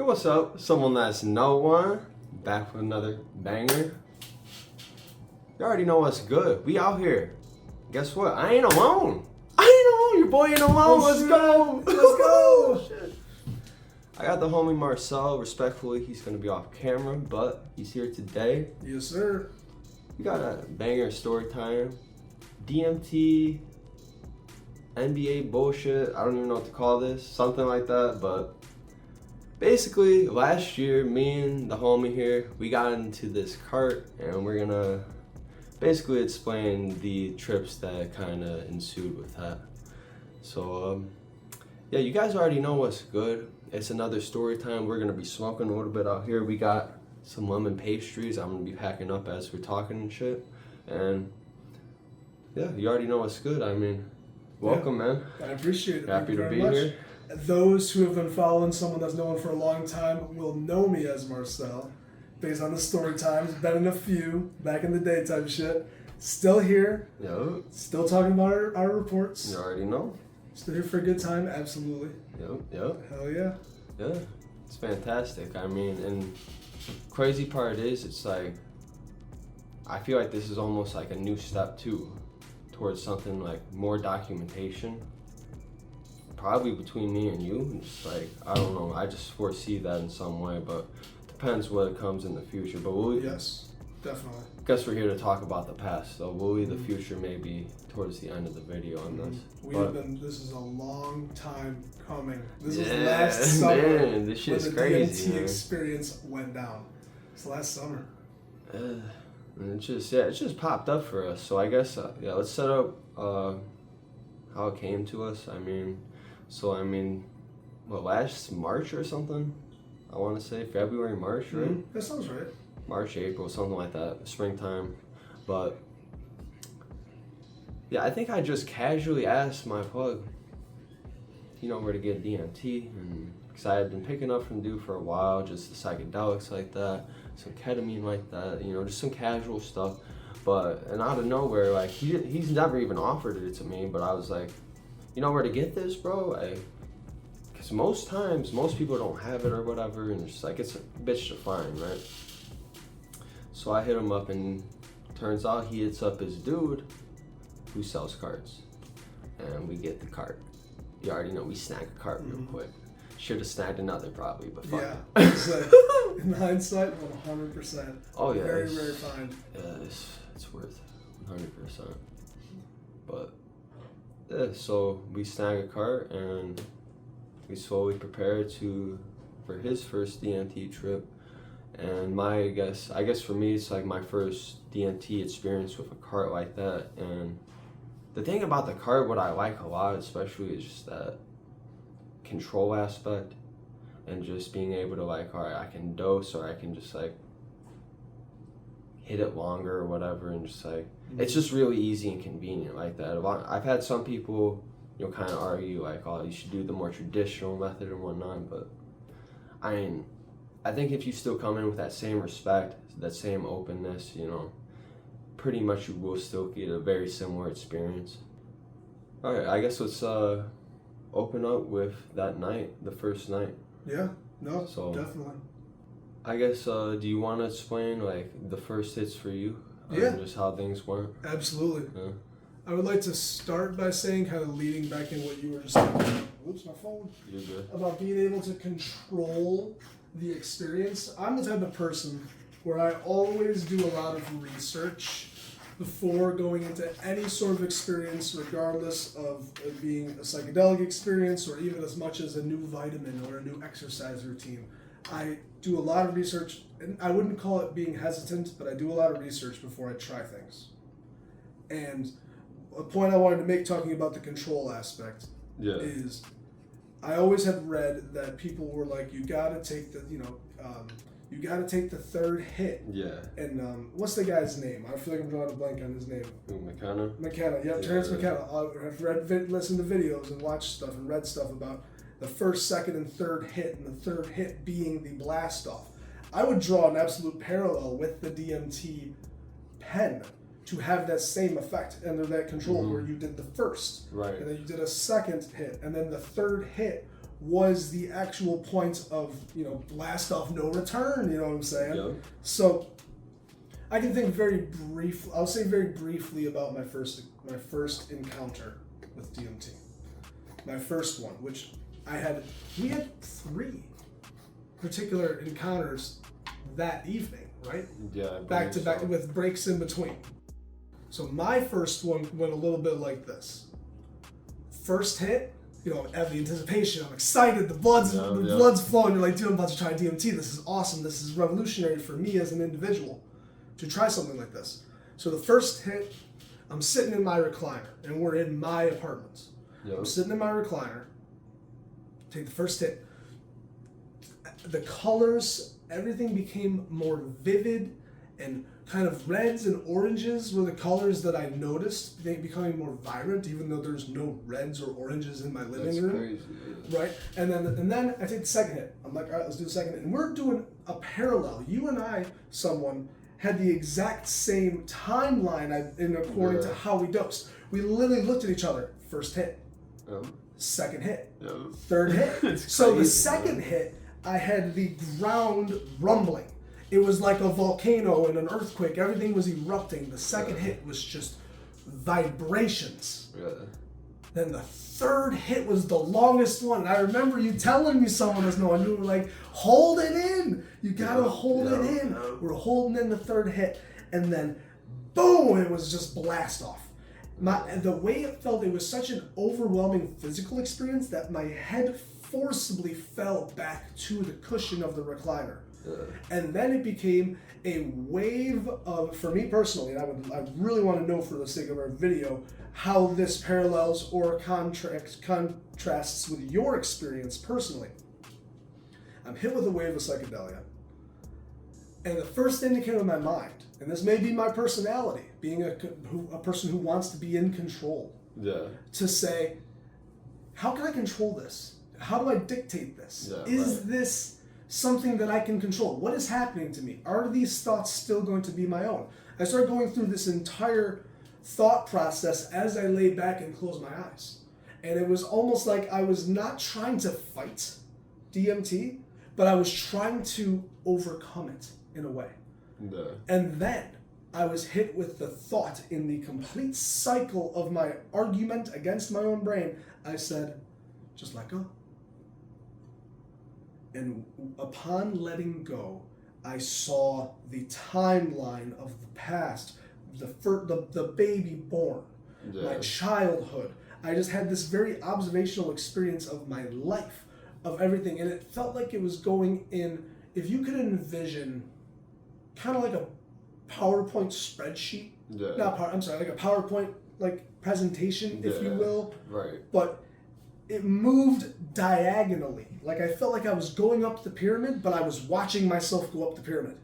Yo, what's up? Someone that's no one, back with another banger. You already know what's good. We out here. Guess what? I ain't alone. Your boy ain't alone. Let's go. Let's go. Shit. I got the homie Marcel. Respectfully, he's gonna be off camera, but he's here today. Yes, sir. We got a banger story time. DMT, NBA bullshit. I don't even know what to call this. Something like that, but basically, last year, me and the homie here, we got into this cart, and we're gonna basically explain the trips that kind of ensued with that. So, yeah, you guys already know what's good. It's another story time. We're gonna be smoking a little bit out here. We got some lemon pastries. I'm gonna be packing up as we're talking and shit. And yeah, you already know what's good. I mean, welcome, man. I appreciate it. Happy to Thank be you very much. here. Those who have been following someone that's known for a long time will know me as Marcel, based on the story times. Been in a few back in the day type shit. Still here. Yep. Still talking about our reports. You already know. Still here for a good time. Absolutely. Yep. Hell yeah. Yeah. It's fantastic. I mean, and crazy part is, it's like, I feel like this is almost like a new step too, towards something like more documentation. Probably between me and you. It's like, I don't know. I just foresee that in some way, but depends what comes in the future. But Yes, definitely. Guess we're here to talk about the past, so we'll leave the future maybe towards the end of the video on this. This is a long time coming. This Yeah, was last summer. Man, this shit's when the crazy. DMT Man. experience went down. It's last summer. And it just popped up for us. So I guess let's set up how it came to us. What, last March or something? I want to say February, March, right? Mm-hmm. That sounds right. March, April, something like that, springtime. But yeah, I think I just casually asked my plug, where to get DMT, and because I had been picking up from dude for a while, just the psychedelics like that, some ketamine like that, just some casual stuff. And out of nowhere, like he's never even offered it to me, but I was like, you know where to get this, bro? Because most times, most people don't have it or whatever, and it's just like, it's a bitch to find, right? So I hit him up, and turns out he hits up his dude who sells carts, and we get the cart. You already know, we snag a cart real quick. Should have snagged another probably, but fuck Yeah, it. in hindsight, 100%. Oh yeah, Very rare find. Yeah, it's worth 100%. But yeah, so we snag a cart, and we slowly prepare for his first DMT trip. And I guess for me, it's like my first DMT experience with a cart like that. And the thing about the cart, what I like a lot, especially, is just that control aspect, and just being able to, like, all right, I can dose, or I can just like hit it longer or whatever, and just like, it's just really easy and convenient like that. I've had some people, kind of argue like, oh, you should do the more traditional method and whatnot, but I think if you still come in with that same respect, that same openness, pretty much you will still get a very similar experience. All right, I guess let's open up with that night, the first night. Yeah, no, So, definitely. I guess, do you want to explain like the first hits for you? Yeah. Just how things went? Absolutely. Yeah. I would like to start by saying, kind of leading back in what you were just saying. Oops, my phone. You're good. About being able to control the experience. I'm the type of person where I always do a lot of research before going into any sort of experience, regardless of it being a psychedelic experience or even as much as a new vitamin or a new exercise routine. I do a lot of research, and I wouldn't call it being hesitant, but I do a lot of research before I try things. And a point I wanted to make talking about the control aspect is I always had read that people were like, you gotta take the, you gotta take the third hit. Yeah. And what's the guy's name? I feel like I'm drawing a blank on his name. McKenna. Yep, Terrence McKenna. I've listened to videos and watched stuff and read stuff about the first, second, and third hit, and the third hit being the blast off. I would draw an absolute parallel with the DMT pen to have that same effect under that control where you did the first, right, and then you did a second hit, and then the third hit was the actual point of, blast off no return, you know what I'm saying? Yeah. So I can think I'll say very briefly about my first encounter with DMT. My first one, which we had 3 particular encounters that evening, right? Yeah. Back to back with breaks in between. So my first one went a little bit like this. First hit, every anticipation. I'm excited. The blood's flowing. You're like, dude, I'm about to try DMT. This is awesome. This is revolutionary for me as an individual to try something like this. So the first hit, I'm sitting in my recliner, and we're in my apartment. Yep. I'm sitting in my recliner. Take the first hit. The colors, everything became more vivid, and kind of reds and oranges were the colors that I noticed. They becoming more vibrant, even though there's no reds or oranges in my living room. Crazy. Right? And then I take the second hit. I'm like, all right, let's do the second hit. And we're doing a parallel. You and I, someone, had the exact same timeline according to how we dosed. We literally looked at each other. First hit. Second hit. Third hit. So the second hit, I had the ground rumbling. It was like a volcano and an earthquake. Everything was erupting. The second hit was just vibrations. Yeah. Then the third hit was the longest one. And I remember you telling me someone was knowing. You were like, hold it in. You gotta hold it in. We're holding in the third hit. And then, boom, it was just blast off. The way it felt, it was such an overwhelming physical experience that my head forcibly fell back to the cushion of the recliner. And then it became a wave of, for me personally, and I really want to know for the sake of our video, how this parallels or contrasts with your experience personally. I'm hit with a wave of psychedelia. And the first thing that came to my mind, and this may be my personality, being a person who wants to be in control, to say, how can I control this? How do I dictate this? Is this something that I can control? What is happening to me? Are these thoughts still going to be my own? I started going through this entire thought process as I lay back and closed my eyes. And it was almost like I was not trying to fight DMT, but I was trying to overcome it in a way. And then I was hit with the thought in the complete cycle of my argument against my own brain. I said, just let go. And upon letting go, I saw the timeline of the past, the baby born, my childhood. I just had this very observational experience of my life, of everything. And it felt like it was going in, if you could envision kind of like a PowerPoint spreadsheet. Like a PowerPoint presentation, if you will. Right. But it moved diagonally. Like I felt like I was going up the pyramid, but I was watching myself go up the pyramid.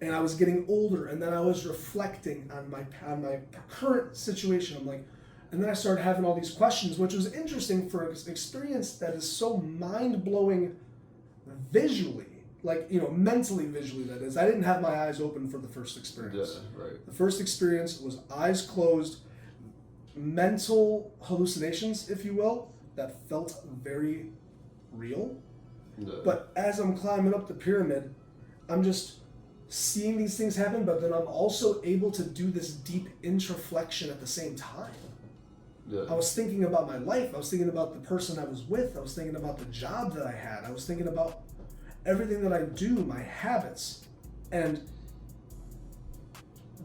And I was getting older, and then I was reflecting on my current situation. I'm like, and then I started having all these questions, which was interesting for an experience that is so mind-blowing visually, mentally visually, that is. I didn't have my eyes open for the first experience. The first experience was eyes closed, mental hallucinations, if you will, that felt very real. But as I'm climbing up the pyramid, I'm just seeing these things happen, but then I'm also able to do this deep introflexion at the same time. I was thinking about my life. I was thinking about the person I was with. I was thinking about the job that I had. I was thinking about everything that I do, my habits. And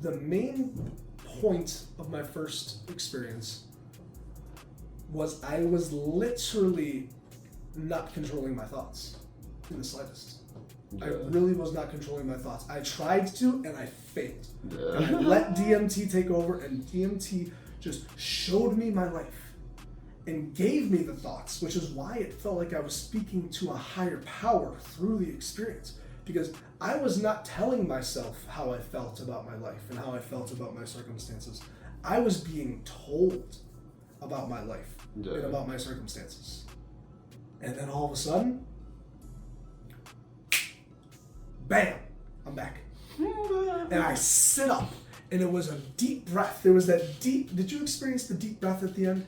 the main point of my first experience was I was literally not controlling my thoughts in the slightest. I really was not controlling my thoughts. I tried to, and I failed. And I let DMT take over, and DMT just showed me my life and gave me the thoughts, which is why it felt like I was speaking to a higher power through the experience, because I was not telling myself how I felt about my life and how I felt about my circumstances. I was being told about my life and about my circumstances. And then all of a sudden, bam, I'm back. And I sit up, and it was a deep breath. There was that deep, did you experience the deep breath at the end?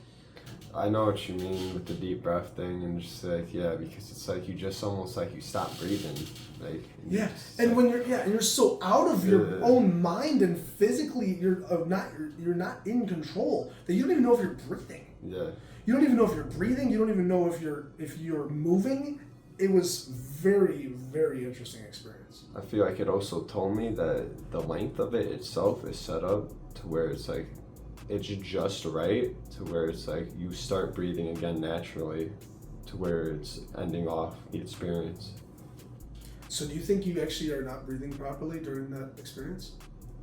I know what you mean with the deep breath thing, and just like, yeah, because it's like you just almost like you stop breathing, like. Yeah, and when you're so out of your own mind and physically you're not in control that you don't even know if you're breathing. Yeah. You don't even know if you're breathing. You don't even know if you're moving. It was very, very interesting experience. I feel like it also told me that the length of it itself is set up to where it's like it's just right to where it's like you start breathing again naturally to where it's ending off the experience. So do you think you actually are not breathing properly during that experience?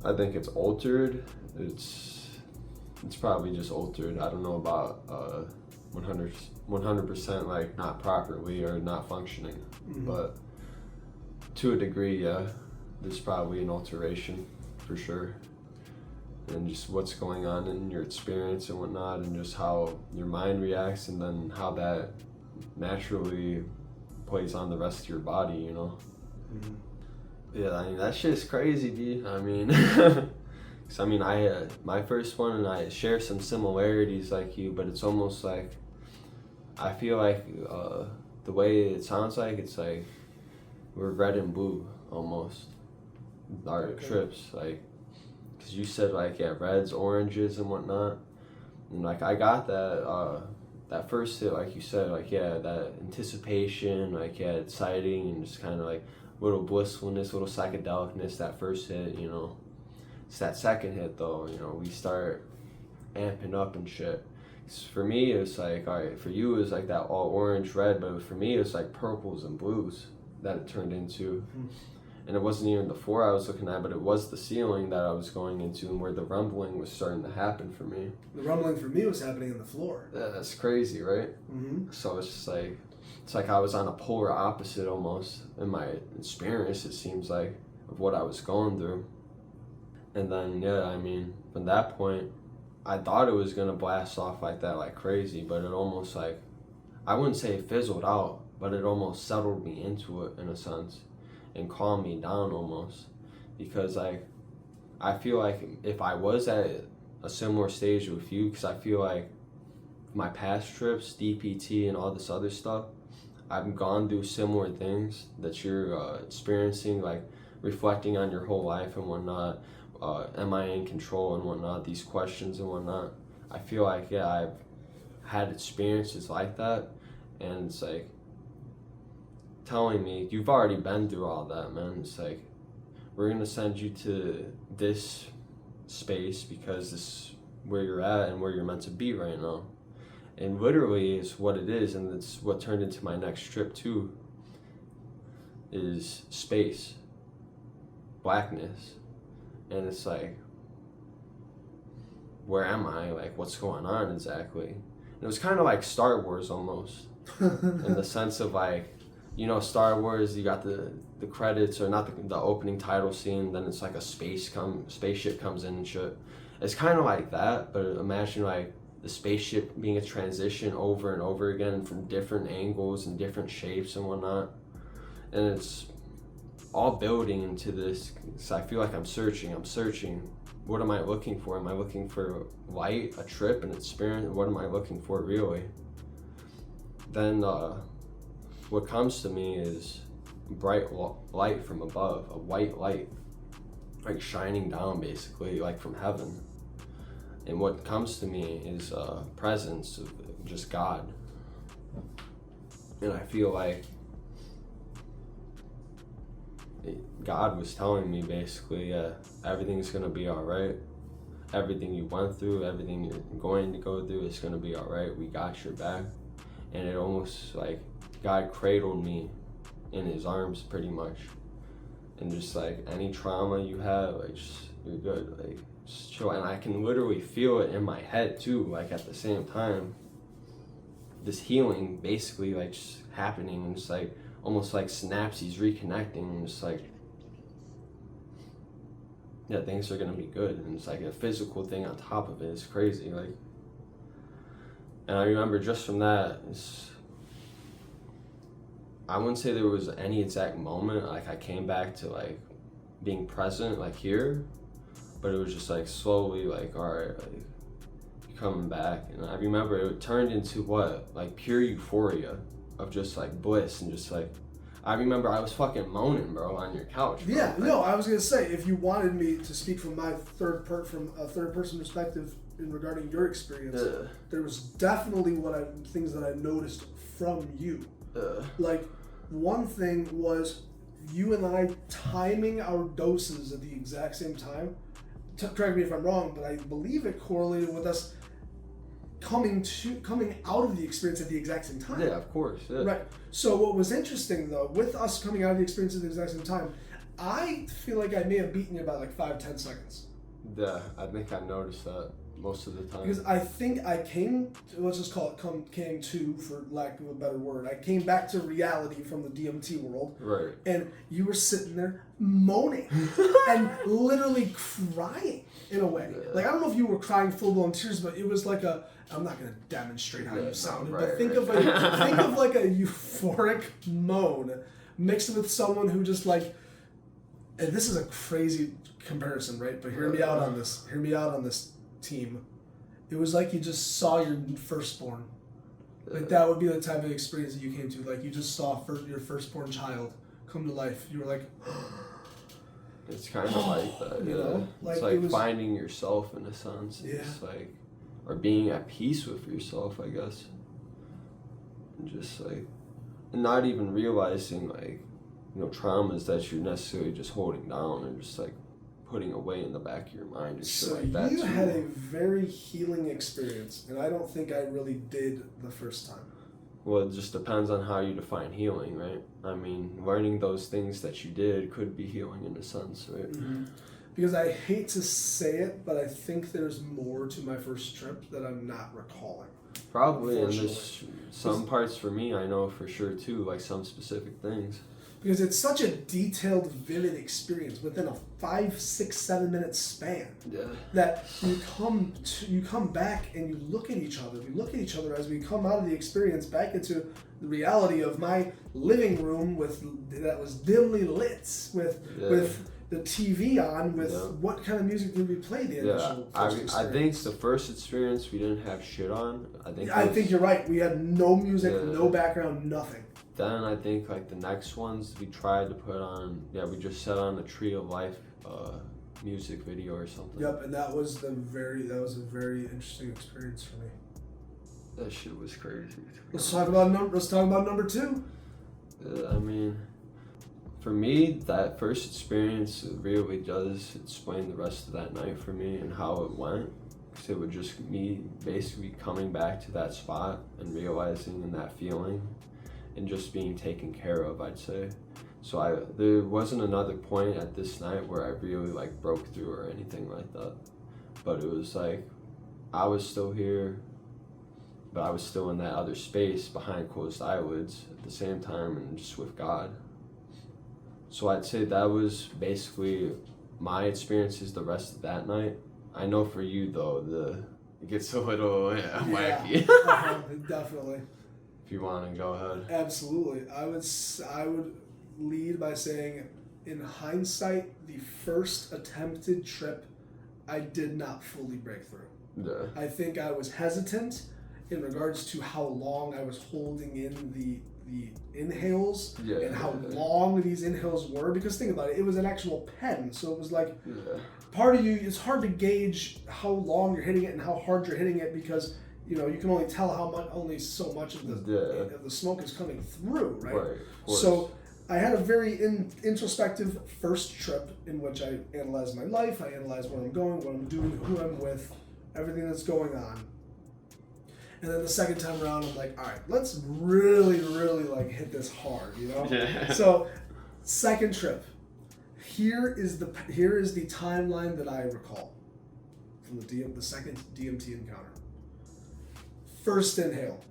I think it's altered. It's probably just altered. I don't know about 100% like not properly or not functioning, but to a degree, yeah, there's probably an alteration for sure. And just what's going on in your experience and whatnot, and just how your mind reacts, and then how that naturally plays on the rest of your body, you know? Yeah, I mean, that shit's crazy, dude. I mean, cause I mean, my first one, and I share some similarities like you, but it's almost like, I feel like the way it sounds like, it's like we're red and blue almost, our trips, like, cause you said like, yeah, reds, oranges and whatnot, and like I got that first hit, like you said, like, yeah, that anticipation, like, yeah, exciting, and just kind of like little blissfulness, little psychedelicness, that first hit, you know. It's that second hit though, you know, we start amping up and shit. For me, it was like, all right, for you it was like that all orange, red, but for me it was like purples and blues that it turned into. And it wasn't even the floor I was looking at, but it was the ceiling that I was going into, and where the rumbling was starting to happen for me. The rumbling for me was happening on the floor. Yeah, that's crazy, right? So it's just like, it's like I was on a polar opposite almost in my experience, it seems like, of what I was going through. And then, yeah, I mean, from that point, I thought it was gonna blast off like that, like crazy, but it almost like, I wouldn't say it fizzled out, but it almost settled me into it in a sense, and calmed me down almost, because like, I feel like if I was at a similar stage with you, because I feel like my past trips, DPT and all this other stuff, I've gone through similar things that you're experiencing, like reflecting on your whole life and whatnot. Am I in control and whatnot, these questions and whatnot. I feel like, yeah, I've had experiences like that, and it's like telling me, you've already been through all that, man. It's like, we're gonna send you to this space because this is where you're at and where you're meant to be right now. And literally it's what it is, and it's what turned into my next trip too, is space, blackness. And it's like, where am I? Like, what's going on exactly? And it was kind of like Star Wars almost, in the sense of like, you know, Star Wars, you got the credits, or not the opening title scene, then it's like a spaceship comes in and shit. It's kind of like that, but imagine like the spaceship being a transition over and over again from different angles and different shapes and whatnot. And it's all building into this, so I feel like I'm searching. What am I looking for? Am I looking for light, a trip, an experience? What am I looking for really? Then what comes to me is bright light from above, a white light, like shining down basically, like from heaven. And what comes to me is a presence of just God. And I feel like God was telling me basically, yeah, everything's gonna be all right. Everything you went through, everything you're going to go through is gonna be all right. We got your back. And it almost like God cradled me in his arms pretty much. And just like any trauma you have, like just, you're good, like just chill. And I can literally feel it in my head too, like at the same time. This healing basically like just happening, and it's like almost like synapses reconnecting, and just like, yeah, things are gonna be good. And it's like a physical thing on top of it. It's crazy, like. And I remember just from that, I wouldn't say there was any exact moment, like I came back to like being present, like here, but it was just like slowly, like, all right, like, you coming back, and I remember it turned into what, like pure euphoria of just like bliss and just like, I remember I was fucking moaning, bro, on your couch. Bro. Yeah, no, I was gonna say, if you wanted me to speak from my third person perspective in regarding your experience, there was definitely things that I noticed from you. Like, one thing was you and I timing our doses at the exact same time. Correct me if I'm wrong, but I believe it correlated with us coming out of the experience at the exact same time. Yeah, of course. Yeah. Right. So what was interesting though, with us coming out of the experience at the exact same time, I feel like I may have beaten you by like 5-10 seconds. Yeah, I think I noticed that most of the time. Because I think I came to, for lack of a better word, I came back to reality from the DMT world. Right. And you were sitting there moaning and literally crying in a way. Yeah. Like, I don't know if you were crying full-blown tears, but it was like I'm not going to demonstrate how you sounded, but think of like a euphoric moan mixed with someone who just like, and this is a crazy comparison, right? But hear me out on this. Team, it was like you just saw your firstborn. Like, that would be the type of experience that you came to. Like, you just saw your firstborn child come to life. You were like, it's kind of like that. You know? Like, it's like it was, finding yourself in a sense. Yeah. It's like, or being at peace with yourself, I guess. And just like, and not even realizing like, traumas that you're necessarily just holding down and just like putting away in the back of your mind and shit like that. You had a very healing experience, and I don't think I really did the first time. Well, it just depends on how you define healing, right? I mean, learning those things that you did could be healing in a sense, right? Mm-hmm. Because I hate to say it, but I think there's more to my first trip that I'm not recalling. Probably, and there's some parts for me I know for sure too, like some specific things. Because it's such a detailed, vivid experience within a 5, 6, 7 minute span. Yeah. That you come back and you look at each other. We look at each other as we come out of the experience back into the reality of my living room that was dimly lit with the TV on with what kind of music did we play the initial first I think the first experience we didn't have shit on. I think you're right. We had no music, no background, nothing. Then I think like the next ones we tried to put on, we just set on a Tree of Life music video or something. Yep, and that was a very interesting experience for me. That shit was crazy. Let's talk about number 2. I mean, for me, that first experience really does explain the rest of that night for me and how it went. Because it was just me basically coming back to that spot and realizing and that feeling. And just being taken care of, I'd say. So there wasn't another point at this night where I really like broke through or anything like that. But it was like, I was still here, but I was still in that other space behind closed eyelids at the same time and just with God. So I'd say that was basically my experiences the rest of that night. I know for you though, it gets a little wacky. Definitely. If you want to go ahead. Absolutely. I would lead by saying, in hindsight, the first attempted trip, I did not fully break through. Yeah. I think I was hesitant in regards to how long I was holding in the inhales and how long these inhales were. Because think about it, it was an actual pen, so it was like part of you. It's hard to gauge how long you're hitting it and how hard you're hitting it because. You can only tell how much, only so much of the smoke is coming through, right? Right. So I had a very introspective first trip in which I analyzed my life, I analyzed where I'm going, what I'm doing, who I'm with, everything that's going on. And then the second time around, I'm like, all right, let's really, really like hit this hard, Yeah. So, second trip. Here is the timeline that I recall from the second DMT encounter. First inhale,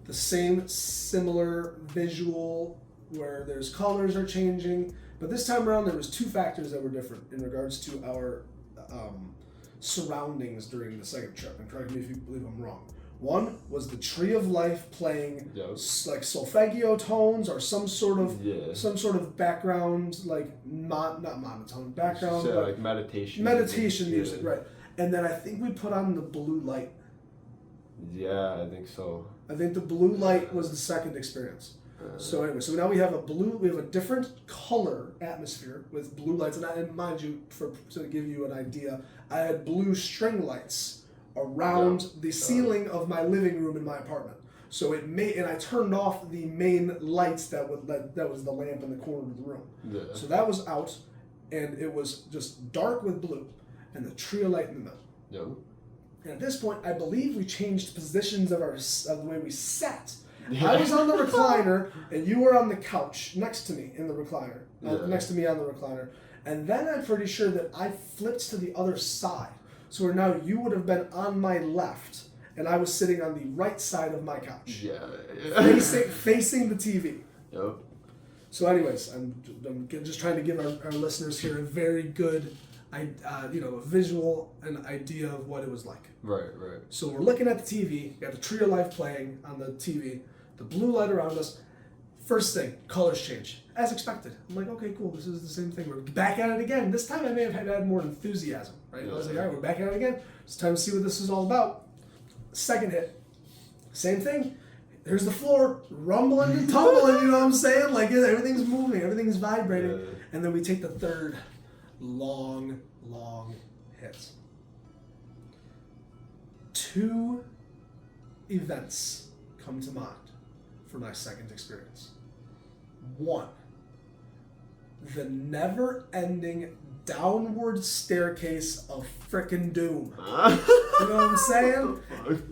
the same similar visual where there's colors are changing, but this time around there was 2 factors that were different in regards to our surroundings during the second trip. And correct me if you believe I'm wrong. One was the Tree of Life playing like solfeggio tones or some sort of background, like not monotone background, like meditation music, right? And then I think we put on the blue light Yeah, I think so. I think the blue light was the second experience. So anyway, so now we have a different color atmosphere with blue lights, and mind you, to give you an idea, I had blue string lights around the ceiling of my living room in my apartment. So and I turned off the main lights that was the lamp in the corner of the room. Yeah. So that was out, and it was just dark with blue, and the trio light in the middle. Yep. And at this point, I believe we changed positions of the way we sat. I was on the recliner, and you were on the couch next to me in the recliner, next to me on the recliner. And then I'm pretty sure that I flipped to the other side. So where now you would have been on my left, and I was sitting on the right side of my couch. Yeah. Facing the TV. Yep. So anyways, I'm just trying to give our listeners here a very good, a visual and idea of what it was like. Right. So we're looking at the TV, got the Tree of Life playing on the TV, the blue light around us. First thing, colors change, as expected. I'm like, okay, cool, this is the same thing. We're back at it again. This time I may have had more enthusiasm, right? I was like, all right, we're back at it again. It's time to see what this is all about. Second hit, same thing. There's the floor, rumbling and tumbling, you know what I'm saying? Like, everything's moving, everything's vibrating. Yeah. And then we take the third long hit. 2 events come to mind for my second experience. 1, the never-ending downward staircase of frickin' doom. You know what I'm saying?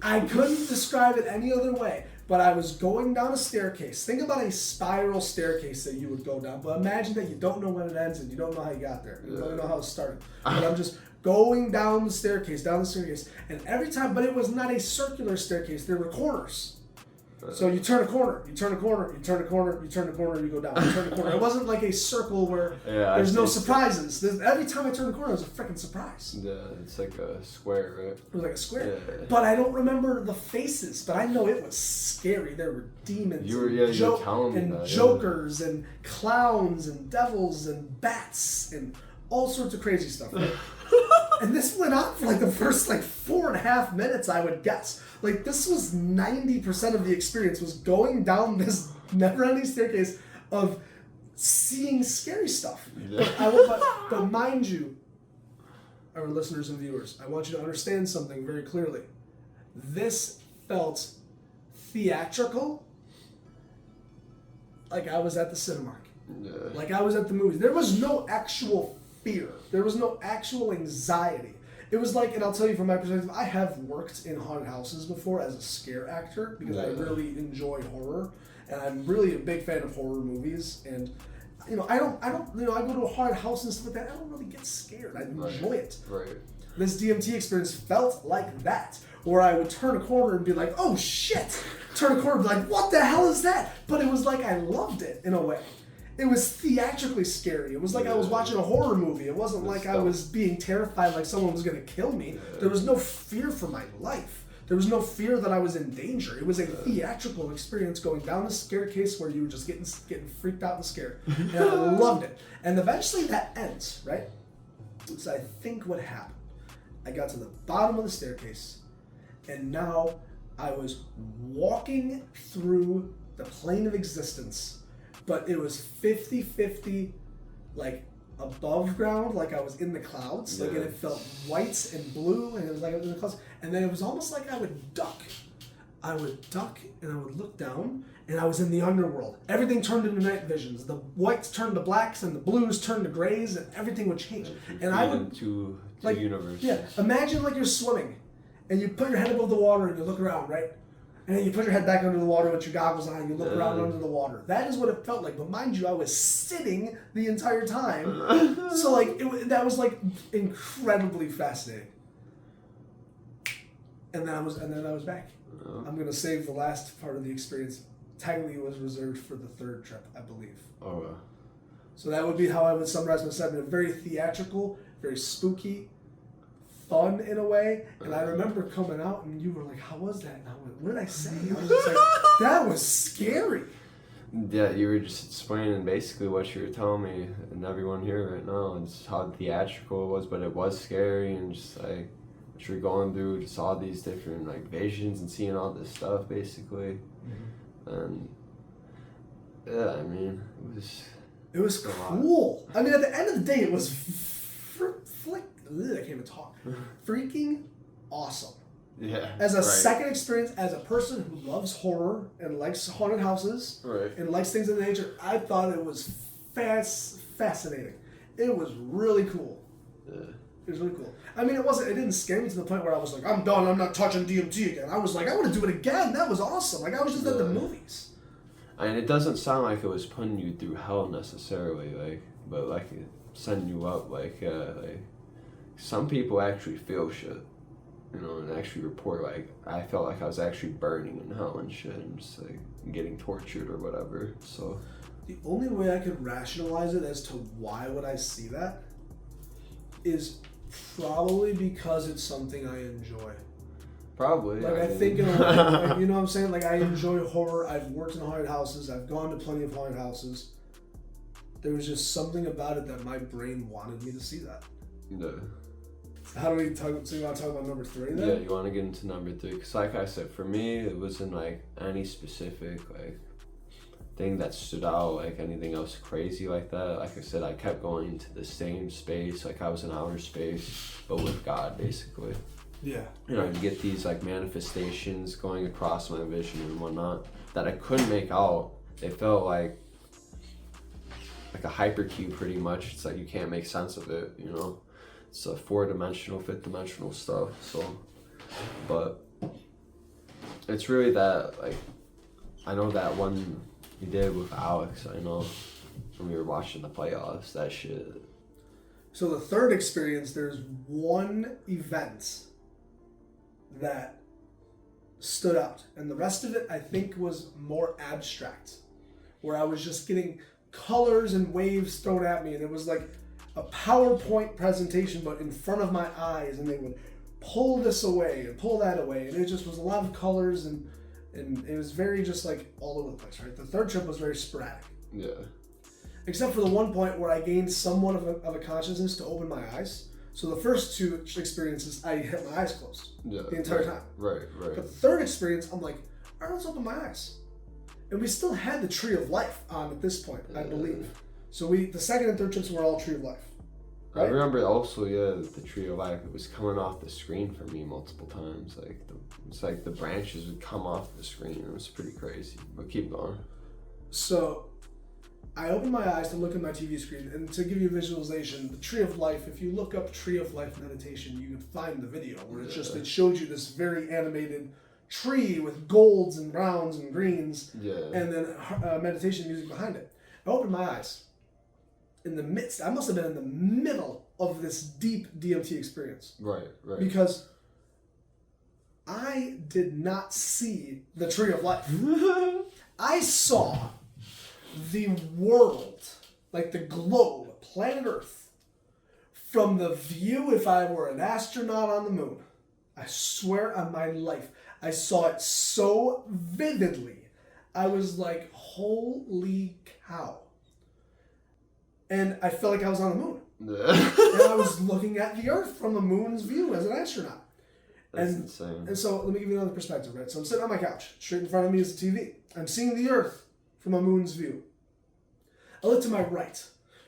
I couldn't describe it any other way, but I was going down a staircase. Think about a spiral staircase that you would go down, but imagine that you don't know when it ends and you don't know how you got there. You don't know how it started. But I'm just going down the staircase, and every time, but it was not a circular staircase, there were corners. So you turn a corner, you turn a corner, you turn a corner, you turn a corner, you go down, you turn a corner. It wasn't like a circle where there's no surprises. Every time I turned a corner, it was a freaking surprise. Yeah, it's like a square, right? It was like a square. Yeah. But I don't remember the faces, but I know it was scary. There were demons You were telling me that, jokers and clowns and devils and bats and all sorts of crazy stuff. Right? And this went on for like the first 4.5 minutes, I would guess. Like, this was 90% of the experience, was going down this never-ending staircase of seeing scary stuff. Yeah. But mind you, our listeners and viewers, I want you to understand something very clearly. This felt theatrical, like I was at the Cinemark. Yeah. Like I was at the movies. There was no actual fear. There was no actual anxiety. It was like, and I'll tell you from my perspective, I have worked in haunted houses before as a scare actor because I really enjoy horror, and I'm really a big fan of horror movies. And I don't, I go to a haunted house and stuff like that. I don't really get scared. I enjoy it. Right. This DMT experience felt like that, where I would turn a corner and be like, "Oh shit!" Turn a corner and be like, "What the hell is that?" But it was like I loved it in a way. It was theatrically scary. It was like I was watching a horror movie. It wasn't like I was being terrified like someone was going to kill me. There was no fear for my life. There was no fear that I was in danger. It was a theatrical experience going down the staircase where you were just getting freaked out and scared. And I loved it. And eventually that ends, right? So I think what happened, I got to the bottom of the staircase, and now I was walking through the plane of existence, but it was 50-50, like above ground, like I was in the clouds, like, and it felt white and blue, and it was like I was in the clouds, and then it was almost like I would duck. I would duck, and I would look down, and I was in the underworld. Everything turned into night visions. The whites turned to blacks, and the blues turned to grays, and everything would change. And I would to universe. Yeah, imagine like you're swimming, and you put your head above the water, and you look around, right? And then you put your head back under the water with your goggles on, and you look around under the water. That is what it felt like. But mind you, I was sitting the entire time. So that was like incredibly fascinating. And then I was back. I'm gonna save the last part of the experience. Technically, it was reserved for the third trip, I believe. Oh. So that would be how I would summarize my segment. Very theatrical, very spooky, fun in a way. And I remember coming out and you were like, "How was that?" And I went, "What did I say?" I was just like, "That was scary." Yeah, you were just explaining basically what you were telling me and everyone here right now. It's how theatrical it was, but it was scary and just like you're going through just all these different like visions and seeing all this stuff basically. And yeah, I mean, it was cool. I mean, at the end of the day, it was I can't even talk. Freaking awesome. Yeah. As a second experience, as a person who loves horror and likes haunted houses and likes things of the nature, I thought it was fascinating. It was really cool. Yeah. It was really cool. I mean, it didn't scare me to the point where I was like, I'm done, I'm not touching DMT again. I was like, I want to do it again. That was awesome. Like, I was just at the movies. And it doesn't sound like it was putting you through hell necessarily, like, but like setting you up, like some people actually feel shit, you know, and actually report like I felt like I was actually burning in hell and shit, and just like getting tortured or whatever. So the only way I could rationalize it as to why would I see that is probably because it's something I enjoy. Probably. Like, I think, you know what I'm saying? Like, I enjoy horror. I've worked in haunted houses. I've gone to plenty of haunted houses. There was just something about it that my brain wanted me to see that. Yeah. How do we talk? So you want to talk about number 3 then? Yeah, you want to get into number 3? Because like I said, for me, it wasn't like any specific like thing that stood out, like anything else crazy like that. Like I said, I kept going into the same space, like I was in outer space, but with God, basically. Yeah. You know, you get these like manifestations going across my vision and whatnot that I couldn't make out. It felt like a hypercube pretty much. It's like you can't make sense of it, you know. It's a 4-dimensional, 5th-dimensional stuff. So, but it's really that, like, I know that one you did with Alex, I know when we were watching the playoffs, that shit. So the third experience, there's one event that stood out, and the rest of it I think was more abstract, where I was just getting colors and waves thrown at me, and it was like a PowerPoint presentation but in front of my eyes, and they would pull this away and pull that away, and it just was a lot of colors, and it was very just like all over the place, right? The third trip was very sporadic. Yeah. Except for the one point where I gained somewhat of a consciousness to open my eyes. So the first 2 experiences, I had my eyes closed the entire time. Right. But the third experience, I'm like, all right, let's open my eyes. And we still had the Tree of Life on at this point, I believe. So the second and third trips were all Tree of Life. Right? I remember also, the Tree of Life, it was coming off the screen for me multiple times. Like, it's like the branches would come off the screen. It was pretty crazy. But keep going. So I opened my eyes to look at my TV screen, and to give you a visualization, the Tree of Life, if you look up Tree of Life meditation, you can find the video where it showed you this very animated tree with golds and browns and greens, and then meditation music behind it. I opened my eyes. I must have been in the middle of this deep DMT experience. Right. Because I did not see the Tree of Life. I saw the world, like the globe, planet Earth, from the view if I were an astronaut on the moon. I swear on my life, I saw it so vividly. I was like, holy cow. And I felt like I was on the moon. And I was looking at the Earth from the moon's view as an astronaut. That's insane. And so let me give you another perspective, right? So I'm sitting on my couch. Straight in front of me is the TV. I'm seeing the Earth from a moon's view. I look to my right.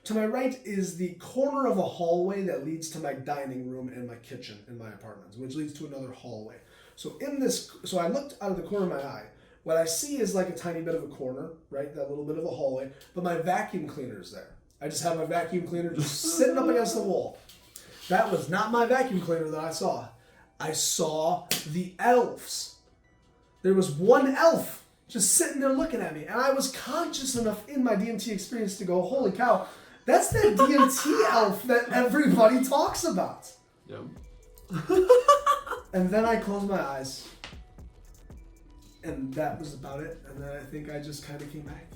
To my right is the corner of a hallway that leads to my dining room and my kitchen in my apartment, which leads to another hallway. So I looked out of the corner of my eye. What I see is like a tiny bit of a corner, right? That little bit of a hallway. But my vacuum cleaner is there. I just have my vacuum cleaner just sitting up against the wall. That was not my vacuum cleaner that I saw. I saw the elves. There was one elf just sitting there looking at me. And I was conscious enough in my DMT experience to go, holy cow, that's that DMT elf that everybody talks about. Yep. And then I closed my eyes. And that was about it. And then I think I just kind of came back.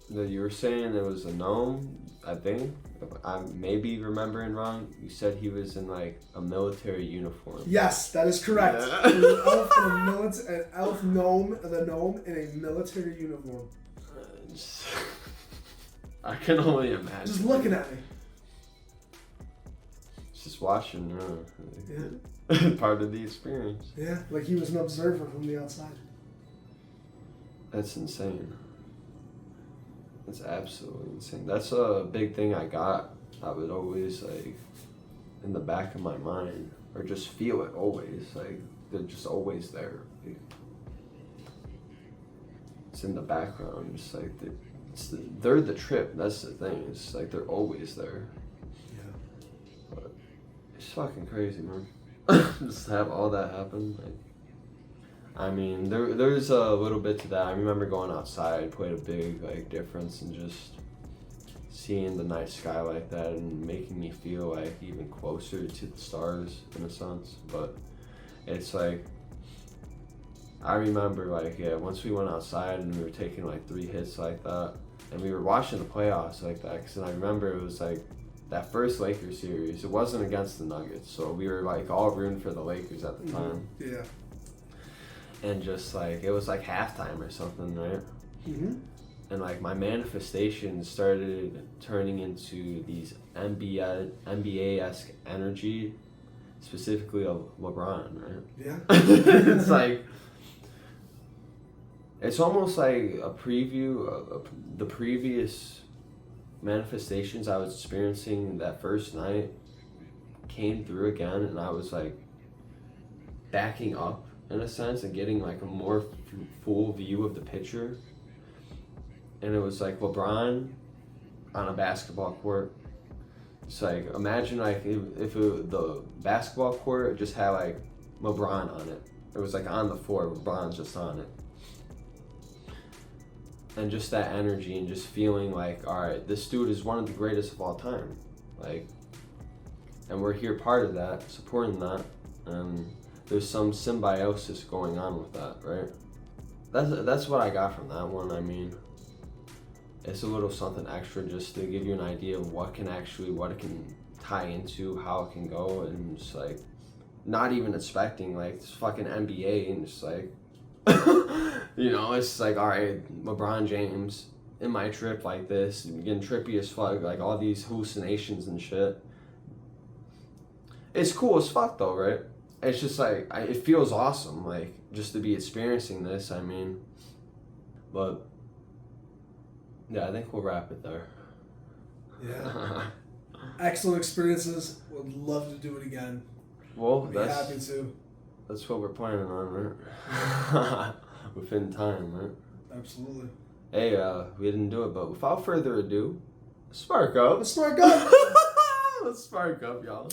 You were saying it was a gnome, I think. I may be remembering wrong. You said he was in like a military uniform. Yes, that is correct. Yeah. It was an elf gnome in a military uniform. I can only imagine. Just looking at me. just watching, Yeah. part of the experience. Yeah, like he was an observer from the outside. That's insane. That's absolutely insane. That's a big thing I got. I would always, like, in the back of my mind, or just feel it always. Like, they're just always there. Like, it's in the background. Just like, they're the trip. That's the thing. It's like, they're always there. Yeah. But it's fucking crazy, man. Just to have all that happen. Like, I mean, there's a little bit to that. I remember going outside played a big, like, difference in just seeing the night sky like that and making me feel like even closer to the stars in a sense. But it's like, I remember, like, yeah, once we went outside and we were taking like 3 hits like that, and we were watching the playoffs like that, because I remember it was like that first Lakers series. It wasn't against the Nuggets, so we were like all rooting for the Lakers at the time. Yeah. And just like, it was like halftime or something, right? Mm-hmm. And like my manifestations started turning into these NBA-esque energy, specifically of LeBron, right? Yeah. It's like, it's almost like a preview of the previous manifestations I was experiencing that first night came through again, and I was like backing up in a sense and getting like a more full view of the picture. And it was like LeBron on a basketball court. It's like, imagine like if the basketball court just had like LeBron on it. It was like on the floor, LeBron's just on it. And just that energy and just feeling like, all right, this dude is one of the greatest of all time. Like, and we're here part of that, supporting that. And there's some symbiosis going on with that, right? That's what I got from that one. I mean, it's a little something extra just to give you an idea of what it can tie into, how it can go, and just like, not even expecting like this fucking NBA and just like, you know, it's like, all right, LeBron James in my trip like this, getting trippy as fuck, like all these hallucinations and shit. It's cool as fuck though, right? It's just like, it feels awesome, like, just to be experiencing this, I mean. But, yeah, I think we'll wrap it there. Yeah. Excellent experiences. Would love to do it again. Well, I'd be happy to. That's what we're planning on, right? Within time, right? Absolutely. Hey, we didn't do it, but without further ado, spark up. Let's spark up. Let's spark up, y'all.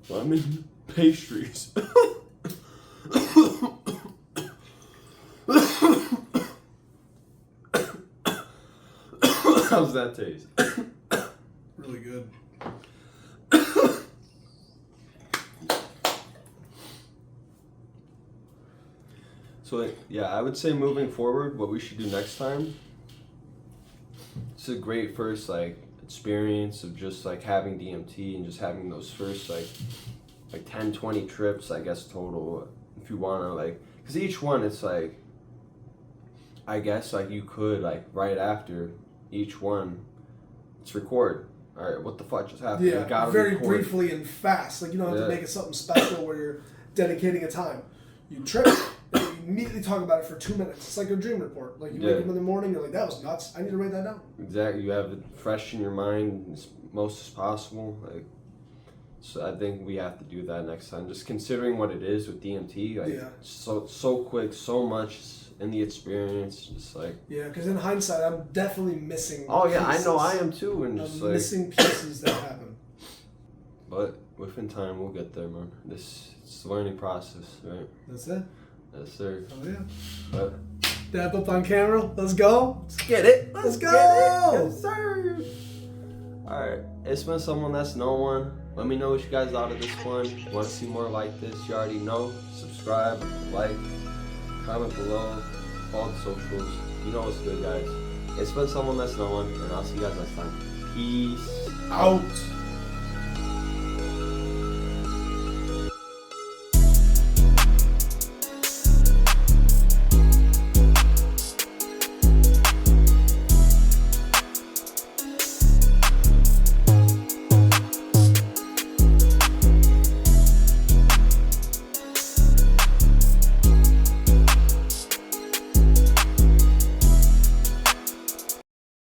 Lemon pastries. How's that taste? Really good. So yeah, I would say moving forward, what we should do next time. It's a great first like experience of just like having DMT and just having those first like 10, 20 trips, I guess, total, if you want to, like, because each one, it's like, I guess, like, you could, like, right after each one, it's record. All right, what the fuck just happened? Yeah, You gotta very record. briefly and fast. Like, you don't have to make it something special where you're dedicating a time. You trip, then you immediately talk about it for 2 minutes. It's like your dream report. Like, you wake up in the morning, you're like, that was nuts. I need to write that down. Exactly. You have it fresh in your mind as most as possible. Like, so I think we have to do that next time. Just considering what it is with DMT, like, so quick, so much in the experience, just like. Yeah, because in hindsight, I'm definitely missing. Oh yeah, pieces. I know I am too, and just like missing pieces that happen. But within time, we'll get there, man. It's a learning process, right? That's it. Yes, sir. Oh yeah. But dab up on camera. Let's go. Let's get it. Let's go. Yes, sir. All right, it's been someone that's no one. Let me know what you guys thought of this one. Want to see more like this? You already know. Subscribe, like, comment below, all the socials. You know what's good, guys. It's been someone that's no one, and I'll see you guys next time. Peace out.